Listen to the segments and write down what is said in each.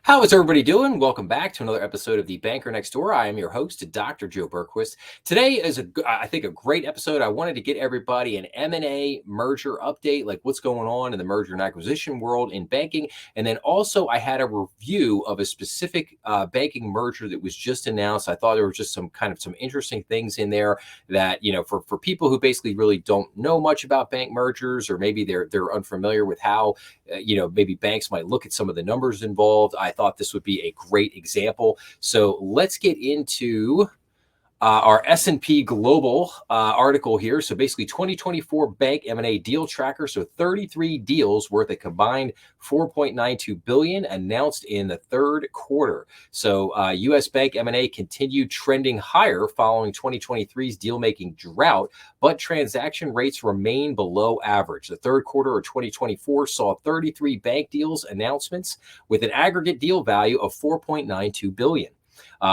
How is everybody doing? Welcome back to another episode of The Banker Next Door. I am your host, Dr. Joe Berquist. Today is, I think, a great episode. I wanted to get everybody an M&A merger update, like what's going on in the merger and acquisition world in banking. And then also I had a review of a specific banking merger that was just announced. I thought there were just some interesting things in there that, for people who basically really don't know much about bank mergers, or maybe they're unfamiliar with how maybe banks might look at some of the numbers involved. I thought this would be a great example. So let's get into our S&P Global article here. So basically 2024 bank M&A deal tracker. So 33 deals worth a combined $4.92 billion announced in the third quarter. So U.S. bank M&A continued trending higher following 2023's deal-making drought, but transaction rates remain below average. The third quarter of 2024 saw 33 bank deals announcements with an aggregate deal value of $4.92 billion.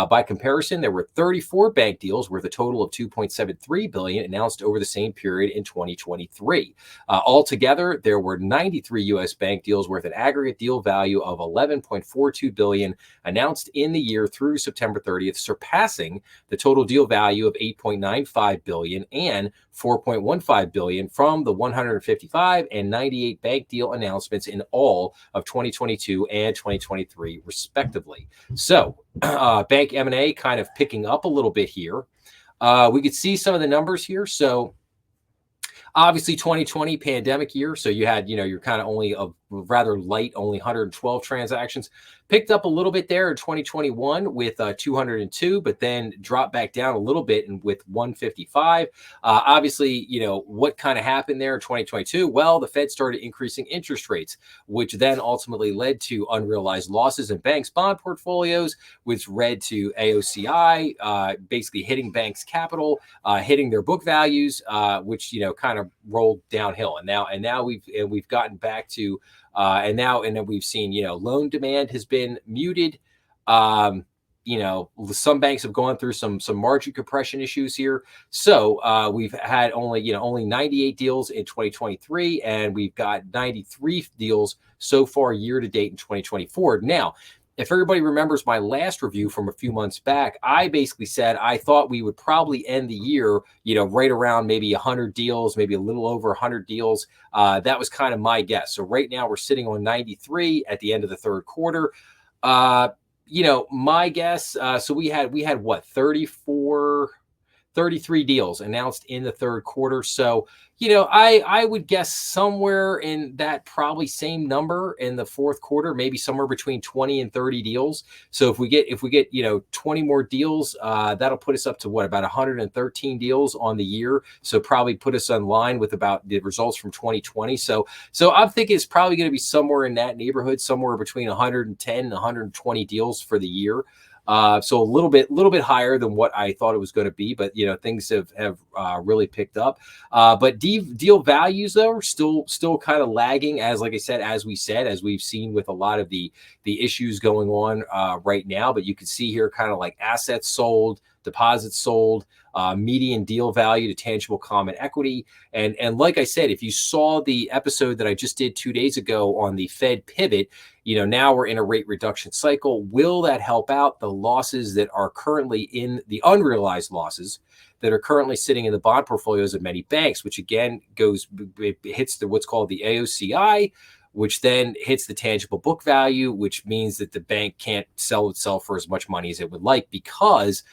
By comparison, there were 34 bank deals worth a total of $2.73 billion announced over the same period in 2023. Altogether, there were 93 U.S. bank deals worth an aggregate deal value of $11.42 billion announced in the year through September 30th, surpassing the total deal value of $8.95 billion and $4.15 billion from the 155 and 98 bank deal announcements in all of 2022 and 2023, respectively. So, bank M&A kind of picking up a little bit here. We could see some of the numbers here. So obviously 2020 pandemic year. So you had, you're kind of only a rather light, only 112 transactions. Picked up a little bit there in 2021 with 202, but then dropped back down a little bit and with 155. Obviously, what kind of happened there in 2022? Well, the Fed started increasing interest rates, which then ultimately led to unrealized losses in banks' bond portfolios, which led to AOCI basically hitting banks' capital, hitting their book values, which kind of rolled downhill. And now we've gotten back to and then we've seen, loan demand has been muted. Some banks have gone through some margin compression issues here. So we've had only 98 deals in 2023, and we've got 93 deals so far year to date in 2024. Now, if everybody remembers my last review from a few months back, I basically said I thought we would probably end the year, right around maybe 100 deals, maybe a little over 100 deals. That was kind of my guess. So right now we're sitting on 93 at the end of the third quarter. My guess, so we had what, 33 deals announced in the third quarter. So, I would guess somewhere in that probably same number in the fourth quarter, maybe somewhere between 20 and 30 deals. So if we get 20 more deals, that'll put us up to about 113 deals on the year. So probably put us in line with about the results from 2020. So I'm thinking it's probably going to be somewhere in that neighborhood, somewhere between 110 and 120 deals for the year. So a little bit higher than what I thought it was going to be, but things have really picked up. But deal values though are still kind of lagging, as we've seen with a lot of the issues going on right now. But you can see here kind of like assets sold, deposits sold, median deal value to tangible common equity. And like I said, if you saw the episode that I just did 2 days ago on the Fed pivot, now we're in a rate reduction cycle. Will that help out the losses that are currently in the unrealized losses that are currently sitting in the bond portfolios of many banks, which again hits what's called the AOCI, which then hits the tangible book value, which means that the bank can't sell itself for as much money as it would like, because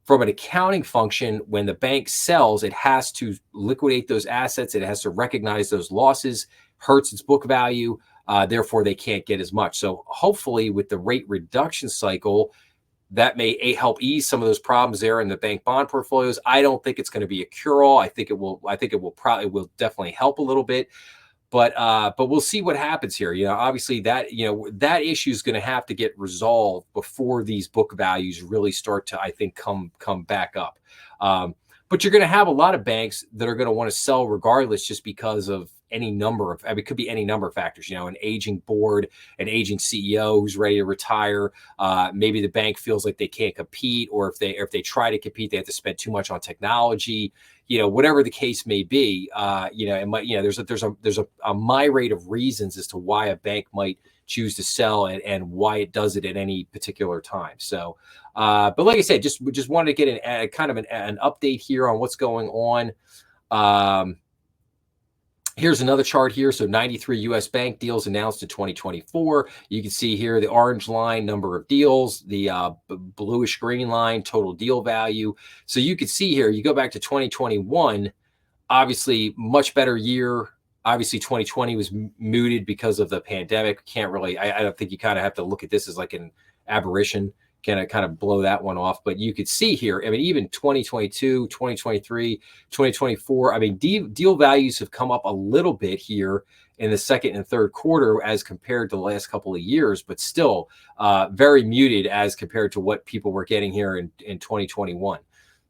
from an accounting function, when the bank sells, it has to liquidate those assets. It has to recognize those losses, hurts its book value. Therefore, they can't get as much. So hopefully with the rate reduction cycle, that may help ease some of those problems there in the bank bond portfolios. I don't think it's going to be a cure-all. I think it will definitely help a little bit. But we'll see what happens here. Obviously that issue is going to have to get resolved before these book values really start to, I think, come back up. But you're going to have a lot of banks that are going to want to sell regardless, just because of it could be any number of factors, an aging board, an aging CEO who's ready to retire. Maybe the bank feels like they can't compete, or if they try to compete, they have to spend too much on technology. Whatever the case may be, there's a myriad of reasons as to why a bank might choose to sell and why it does it at any particular time. So, but like I said, just wanted to get a kind of an update here on what's going on. Here's another chart here. So 93 U.S. bank deals announced in 2024. You can see here the orange line, number of deals, the bluish green line, total deal value. So you can see here, you go back to 2021, obviously much better year. Obviously 2020 was muted because of the pandemic. Can't really, I don't think you kind of have to look at this as like an aberration. Kind of blow that one off. But you could see here, I mean, even 2022, 2023, 2024, I mean, deal values have come up a little bit here in the second and third quarter as compared to the last couple of years, but still very muted as compared to what people were getting here in 2021.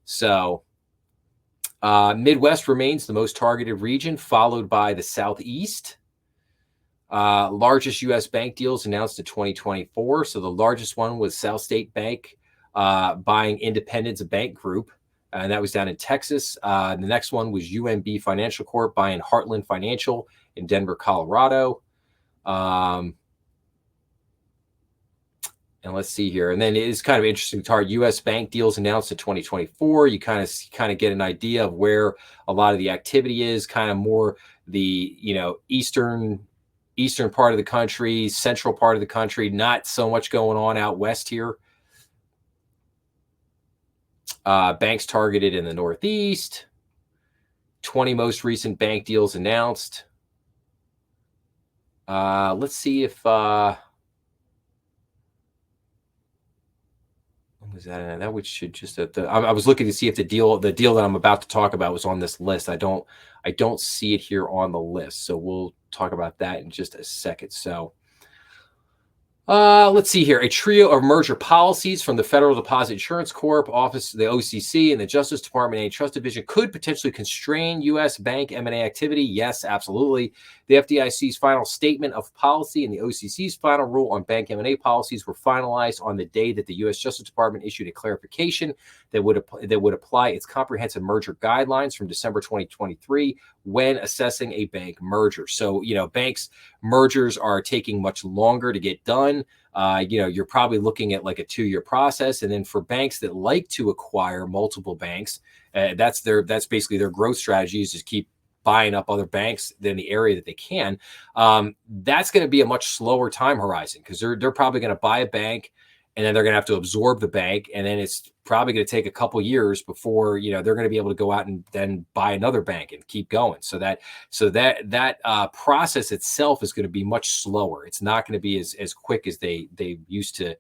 So Midwest remains the most targeted region, followed by the Southeast. Largest U.S. bank deals announced in 2024. So the largest one was South State Bank buying Independence Bank Group, and that was down in Texas. The next one was UMB Financial Corp buying Heartland Financial in Denver, Colorado. And let's see here. And then it is kind of interesting. U.S. bank deals announced in 2024. You kind of get an idea of where a lot of the activity is. Kind of more the eastern part of the country, central part of the country, not so much going on out west here. Banks targeted in the Northeast. 20 most recent bank deals announced. Let's see if was that? That would should just I was looking to see if the deal that I'm about to talk about was on this list. I don't see it here on the list. So we'll talk about that in just a second. So let's see here. A trio of merger policies from the Federal Deposit Insurance Corp, Office, the OCC, and the Justice Department Antitrust Division could potentially constrain U.S. bank M&A activity. Yes, absolutely. The FDIC's final statement of policy and the OCC's final rule on bank M&A policies were finalized on the day that the U.S. Justice Department issued a clarification that would apply its comprehensive merger guidelines from December 2023 when assessing a bank merger. So, banks mergers are taking much longer to get done. You're probably looking at like a 2-year process. And then for banks that like to acquire multiple banks, that's basically their growth strategy, is just keep buying up other banks in the area that they can. That's going to be a much slower time horizon, because they're probably going to buy a bank and then they're going to have to absorb the bank. And then it's probably going to take a couple years before, they're going to be able to go out and then buy another bank and keep going. So that process itself is going to be much slower. It's not going to be as quick as they used to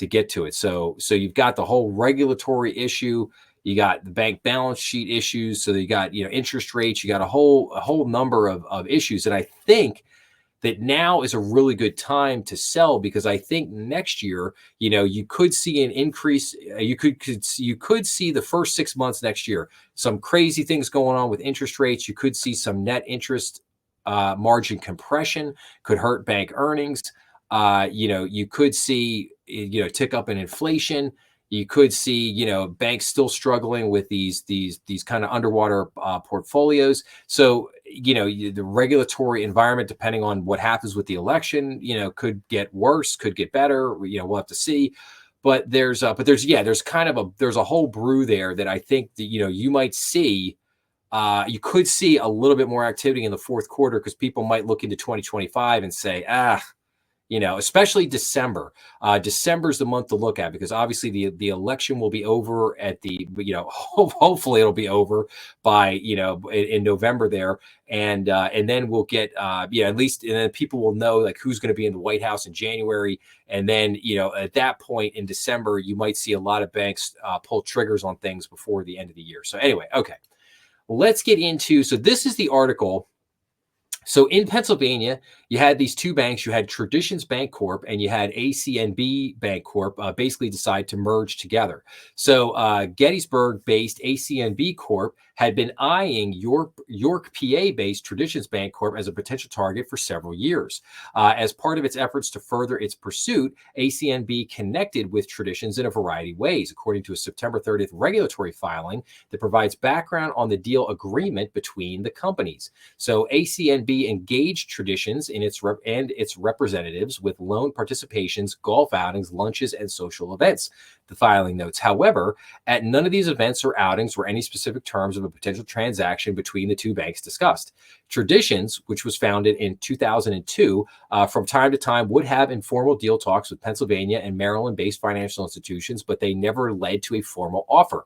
get to it. So you've got the whole regulatory issue. You got the bank balance sheet issues. So you got, interest rates, you got a whole number of issues. And I think that now is a really good time to sell, because I think next year, you could see an increase. You could see the first 6 months next year, some crazy things going on with interest rates. You could see some net interest margin compression, could hurt bank earnings. You could see, tick up in inflation. You could see, banks still struggling with these kind of underwater portfolios. So, the regulatory environment, depending on what happens with the election, could get worse, could get better. We'll have to see. But there's kind of there's a whole brew there that I think that, you might see. You could see a little bit more activity in the fourth quarter, because people might look into 2025 and say, especially December. December is the month to look at, because obviously the election will be over at hopefully it'll be over by, in November there. And then we'll get, at least, and then people will know like who's going to be in the White House in January. And then, at that point in December, you might see a lot of banks pull triggers on things before the end of the year. So anyway, okay, let's get into, so this is the article. So in Pennsylvania, you had these two banks. You had Traditions Bancorp and you had ACNB Bancorp basically decide to merge together. So Gettysburg-based ACNB Corp had been eyeing York PA-based Traditions Bancorp as a potential target for several years. As part of its efforts to further its pursuit, ACNB connected with Traditions in a variety of ways, according to a September 30th regulatory filing that provides background on the deal agreement between the companies. So ACNB engaged Traditions in its representatives with loan participations, golf outings, lunches, and social events. The filing notes, however, at none of these events or outings were any specific terms of a potential transaction between the two banks discussed. Traditions, which was founded in 2002, from time to time would have informal deal talks with Pennsylvania and Maryland-based financial institutions, but they never led to a formal offer.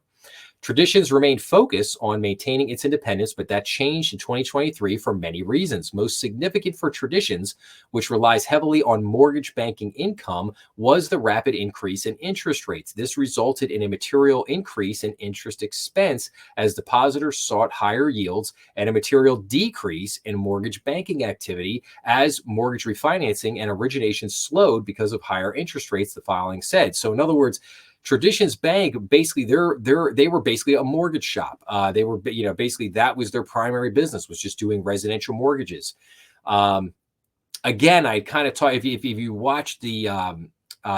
Traditions remained focused on maintaining its independence, but that changed in 2023 for many reasons. Most significant for Traditions, which relies heavily on mortgage banking income, was the rapid increase in interest rates. This resulted in a material increase in interest expense as depositors sought higher yields, and a material decrease in mortgage banking activity as mortgage refinancing and origination slowed because of higher interest rates, the filing said. So in other words, Traditions Bank, basically, they were basically a mortgage shop. They were, basically that was their primary business, was just doing residential mortgages. Again, I kind of taught, if you watched the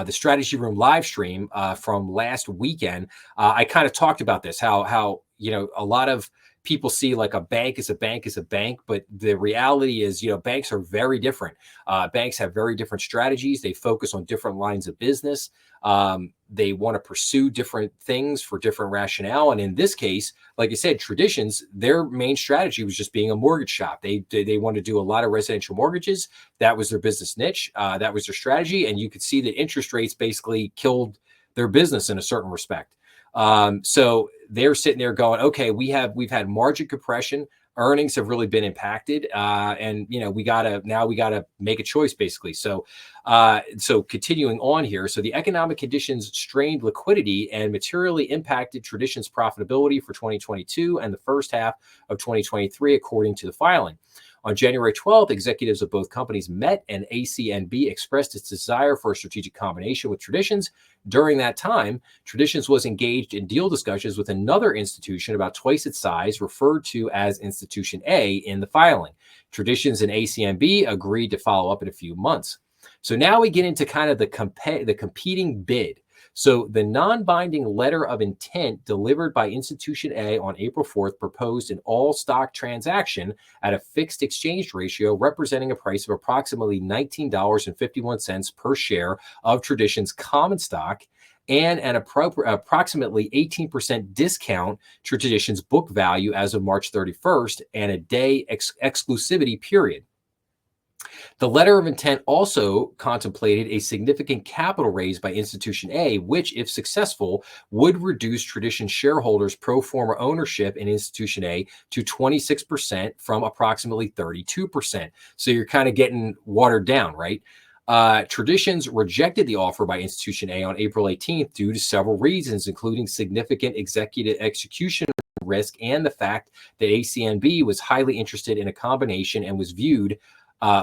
Strategy Room live stream from last weekend, I kind of talked about this, how a lot of people see like a bank is a bank is a bank, but the reality is, banks are very different. Banks have very different strategies. They focus on different lines of business. They want to pursue different things for different rationale. And in this case, like I said, Traditions, their main strategy was just being a mortgage shop. They wanted to do a lot of residential mortgages. That was their business niche. That was their strategy. And you could see that interest rates basically killed their business in a certain respect. So they're sitting there going, okay, we've had margin compression. Earnings have really been impacted. And we gotta make a choice basically. So continuing on here. So the economic conditions strained liquidity and materially impacted Traditions' profitability for 2022 and the first half of 2023, according to the filing. On January 12th, executives of both companies met, and ACNB expressed its desire for a strategic combination with Traditions. During that time, Traditions was engaged in deal discussions with another institution about twice its size, referred to as Institution A in the filing. Traditions and ACNB agreed to follow up in a few months. So now we get into kind of the competing bid. So the non-binding letter of intent delivered by Institution A on April 4th proposed an all-stock transaction at a fixed exchange ratio representing a price of approximately $19.51 per share of Traditions common stock and an approximately 18% discount to Traditions book value as of March 31st and a day exclusivity period. The letter of intent also contemplated a significant capital raise by Institution A, which, if successful, would reduce Tradition shareholders' pro forma ownership in Institution A to 26% from approximately 32%. So you're kind of getting watered down, right? Traditions rejected the offer by Institution A on April 18th due to several reasons, including significant executive execution risk and the fact that ACNB was highly interested in a combination and was viewed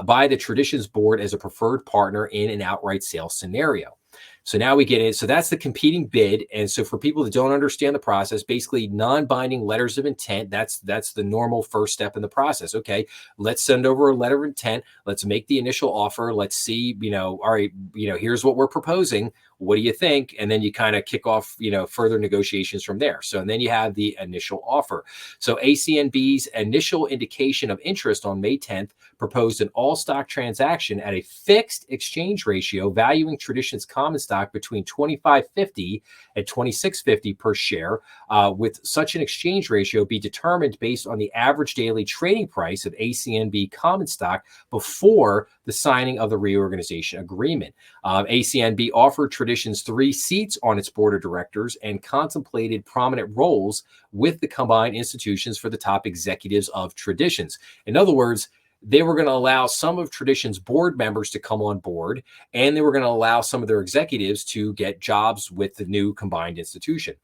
by the Traditions board as a preferred partner in an outright sales scenario. So now we get it. So that's the competing bid. And so for people that don't understand the process, basically non-binding letters of intent, that's the normal first step in the process. Okay, let's send over a letter of intent. Let's make the initial offer. Let's see, all right, here's what we're proposing. What do you think? And then you kind of kick off, further negotiations from there. So, and then you have the initial offer. So ACNB's initial indication of interest on May 10th proposed an all-stock transaction at a fixed exchange ratio, valuing Traditions common stock between $25.50 and $26.50 per share, with such an exchange ratio be determined based on the average daily trading price of ACNB common stock before the signing of the reorganization agreement. ACNB offered Traditions 3 seats on its board of directors and contemplated prominent roles with the combined institutions for the top executives of Traditions. In other words, they were going to allow some of Traditions board members to come on board, and they were going to allow some of their executives to get jobs with the new combined institution.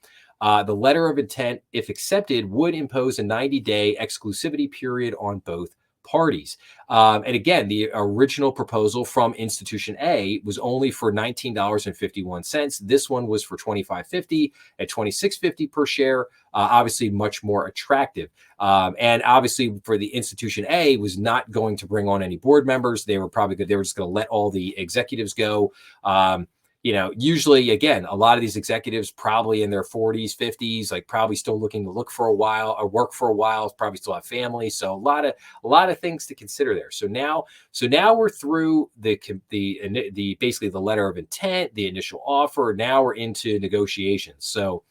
The letter of intent, if accepted, would impose a 90-day exclusivity period on both parties. And again, the original proposal from Institution A was only for $19.51. This one was for $25.50 at $26.50 per share. Obviously, much more attractive. And obviously, for the Institution A, was not going to bring on any board members. They were probably good. They were just going to let all the executives go. Usually, again, a lot of these executives probably in their 40s, 50s, like probably still looking to look for a while or work for a while, probably still have families. So a lot of things to consider there. So now we're through the basically the letter of intent, the initial offer. Now we're into negotiations. So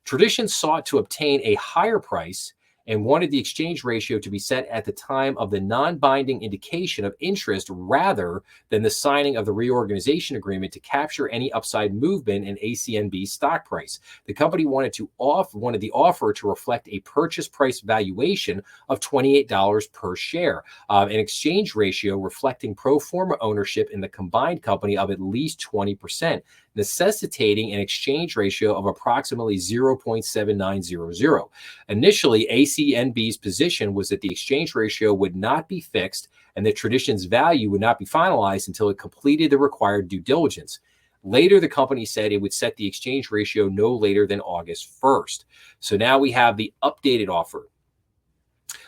Traditions sought to obtain a higher price and wanted the exchange ratio to be set at the time of the non-binding indication of interest rather than the signing of the reorganization agreement to capture any upside movement in ACNB's stock price. The company wanted the offer to reflect a purchase price valuation of $28 per share, an exchange ratio reflecting pro forma ownership in the combined company of at least 20%. Necessitating an exchange ratio of approximately 0.7900. Initially, ACNB's position was that the exchange ratio would not be fixed and that Traditions' value would not be finalized until it completed the required due diligence. Later, the company said it would set the exchange ratio no later than August 1st. So now we have the updated offer.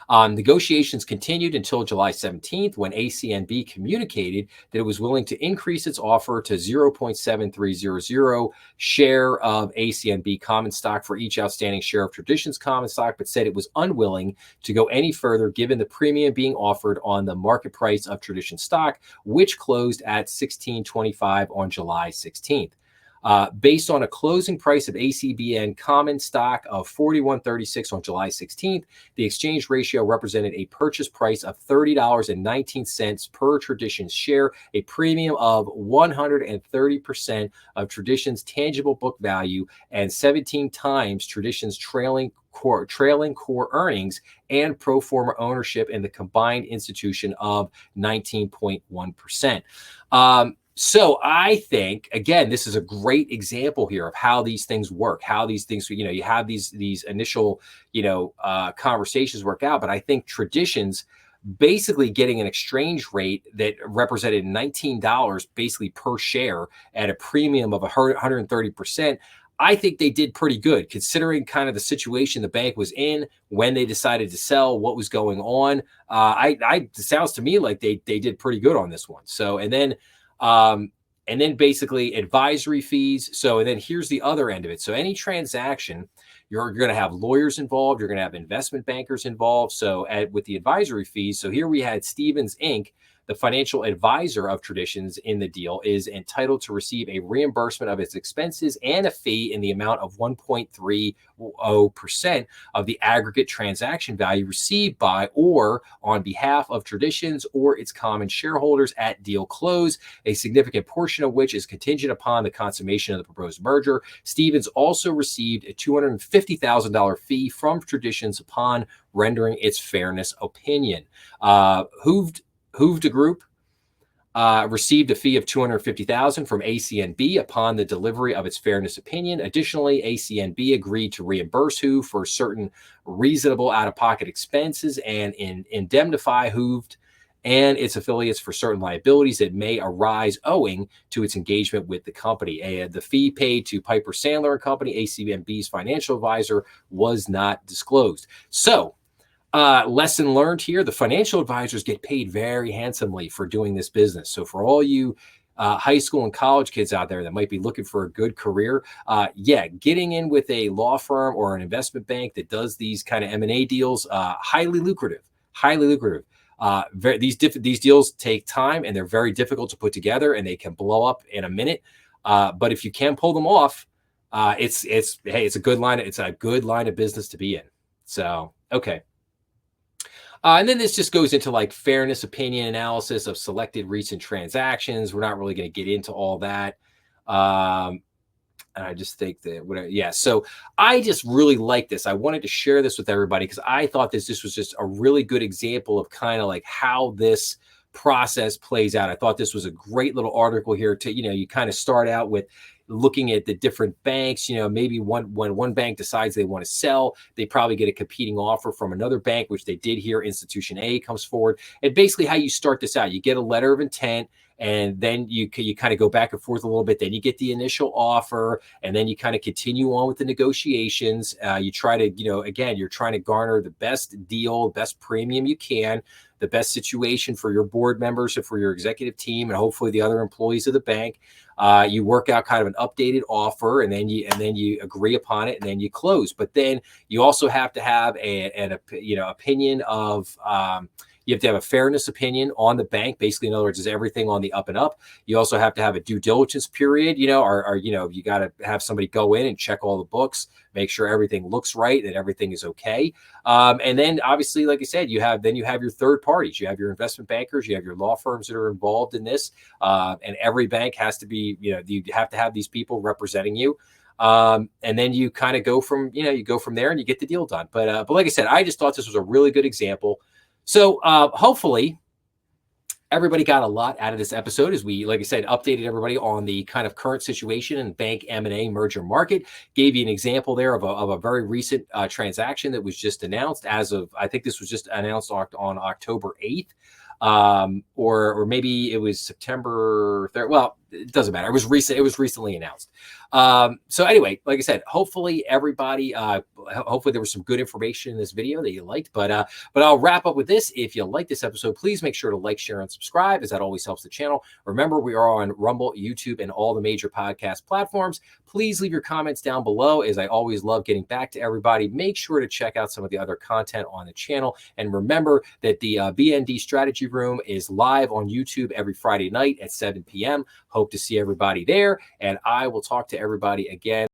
Negotiations continued until July 17th when ACNB communicated that it was willing to increase its offer to 0.7300 share of ACNB common stock for each outstanding share of Traditions common stock, but said it was unwilling to go any further given the premium being offered on the market price of Tradition stock, which closed at $16.25 on July 16th. Based on a closing price of ACBN common stock of $41.36 on July 16th, the exchange ratio represented a purchase price of $30.19 per Traditions share, a premium of 130% of Traditions' tangible book value and 17 times Traditions' trailing core earnings and pro forma ownership in the combined institution of 19.1%. So I think, again, this is a great example here of how these things work, how these things, you have these initial, conversations work out. But I think Traditions basically getting an exchange rate that represented $19 basically per share at a premium of 130%. I think they did pretty good considering kind of the situation the bank was in when they decided to sell, what was going on. It sounds to me like they did pretty good on this one. So, and then basically advisory fees. So, and then here's the other end of it. So any transaction, you're going to have lawyers involved. You're going to have investment bankers involved. So with the advisory fees, so here we had Stephens Inc., the financial advisor of Traditions in the deal, is entitled to receive a reimbursement of its expenses and a fee in the amount of 1.30% of the aggregate transaction value received by or on behalf of Traditions or its common shareholders at deal close, a significant portion of which is contingent upon the consummation of the proposed merger. Stephens also received a $250,000 fee from Traditions upon rendering its fairness opinion. Hooved Group received a fee of $250,000 from ACNB upon the delivery of its fairness opinion. Additionally, ACNB agreed to reimburse Hooved for certain reasonable out-of-pocket expenses and indemnify Hooved and its affiliates for certain liabilities that may arise owing to its engagement with the company. The fee paid to Piper Sandler and Company, ACNB's financial advisor, was not disclosed. So, lesson learned here, the financial advisors get paid very handsomely for doing this business. So for all you high school and college kids out there that might be looking for a good career, getting in with a law firm or an investment bank that does these kind of M&A deals, highly lucrative. These deals take time and they're very difficult to put together and they can blow up in a minute. But if you can pull them off, it's a good line of business to be in. So, okay. And then this just goes into like fairness opinion analysis of selected recent transactions. We're not really going to get into all that. And I just think that whatever. Yeah. So I just really like this. I wanted to share this with everybody because I thought this was just a really good example of kind of like how this process plays out. I thought this was a great little article here to, you kind of start out with looking at the different banks. Maybe when one bank decides they want to sell, they probably get a competing offer from another bank, which they did here. Institution A comes forward. And basically how you start this out, you get a letter of intent, and then you kind of go back and forth a little bit. Then you get the initial offer, and then you kind of continue on with the negotiations. You try to, again, you're trying to garner the best deal, best premium you can, the best situation for your board members and for your executive team, and hopefully the other employees of the bank. You work out kind of an updated offer, and then you agree upon it, and then you close. But then you also have to have an opinion of. You have to have a fairness opinion on the bank. Basically, in other words, is everything on the up and up? You also have to have a due diligence period. You got to have somebody go in and check all the books, make sure everything looks right, that everything is okay. And then obviously, like I said, you have your third parties. You have your investment bankers, you have your law firms that are involved in this. And every bank has to be, you have to have these people representing you. And then you kind of go from there and you get the deal done. But like I said, I just thought this was a really good example. So hopefully everybody got a lot out of this episode as we, like I said, updated everybody on the kind of current situation in bank M&A merger market, gave you an example there of a very recent transaction that was just announced I think this was just announced on October 8th. Or maybe it was September 3rd. Well, it doesn't matter. It was recently announced. So anyway, like I said, hopefully everybody, hopefully there was some good information in this video that you liked, but I'll wrap up with this. If you like this episode, please make sure to like, share, and subscribe, as that always helps the channel. Remember, we are on Rumble, YouTube, and all the major podcast platforms. Please leave your comments down below, as I always love getting back to everybody. Make sure to check out some of the other content on the channel. And remember that the BND Strategy Room is live on YouTube every Friday night at 7 p.m. Hope to see everybody there, and I will talk to everybody again